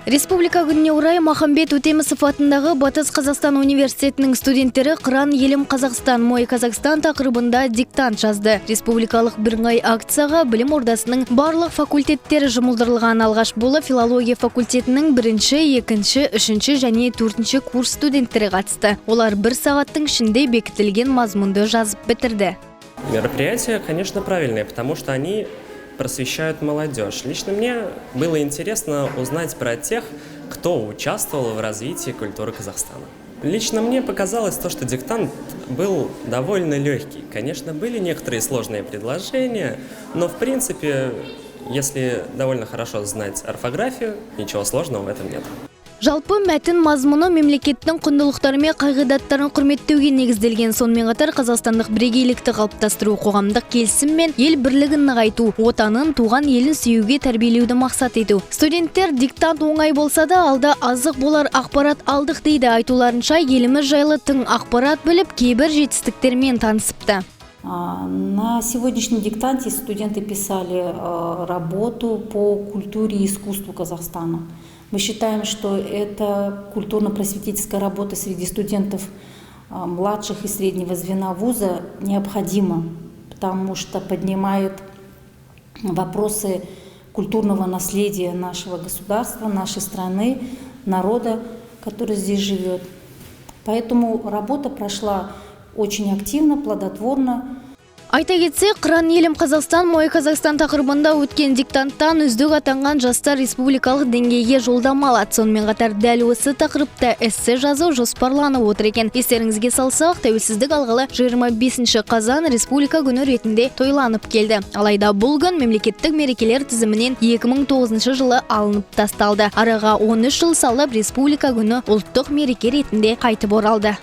Республика күніне орай Махамбет Өтемісов атындағы Батыс Қазақстан университетінің студенттері Қыран елім Қазақстан, Мой Казахстан тақырыбында диктант жазды. Республикалық бірыңғай акцияға білім ордасының барлық факультеттері жұмылдырылған. Алғаш болып филология факультетінің 1-ші, 2-ші, 3-ші және 4-ші курс студенттері қатысты. Олар 1 сағаттың ішінде бекітілген мазмұнды жазып бітірді. Мероприятия, конечно, правильные, потому что они просвещают молодежь. Лично мне было интересно узнать про тех, кто участвовал в развитии культуры Казахстана. Лично мне показалось то, что диктант был довольно легкий. Конечно, были некоторые сложные предложения, но в принципе, если довольно хорошо знать орфографию, ничего сложного в этом нет. Жалпы мәтін мазмұны мемлекеттің құндылықтары мен қағидаттарын құрметтеуге негізделген. Сонымен қатар қазақстандық бірегейлікті қалыптастыру, қоғамдық келісім мен ел бірлігін нығайту, отанын, туған елін сүюге тәрбиелеуді мақсат ету. Студенттер диктант оңай болса да, алда азық болар ақпарат алдық дейді. Айтуларынша, еліміз жайлы тың ақпарат біліп, кейбір жетістіктермен танысыпты. На сегодняшнем диктанте студенты писали работу по культуре и искусству Казахстана. Мы считаем, что это культурно-просветительская работа среди студентов младших и среднего звена вуза необходима, потому что поднимает вопросы культурного наследия нашего государства, нашей страны, народа, который здесь живет. Поэтому работа прошла очень активно, плодотворно. Айта кетсе, Қыран елім Қазақстан, Мой Казахстан тақырыбында өткен диктанттан үздік атанған жастар республикалық деңгейге жолдама алады. Сонымен қатар дәл осы тақырыпта эссе жазу жоспарланып отыр екен. Естеріңізге салсақ, тәуелсіздік алғалы 25 қазан республика күні ретінде тойланып келді. Алайда бұл күн мемлекеттік мерекелер тізімінен 2009 жылы алынып тасталды. Араға 13 жыл салып республика күні ұлттық мереке ретінде қайтып оралды.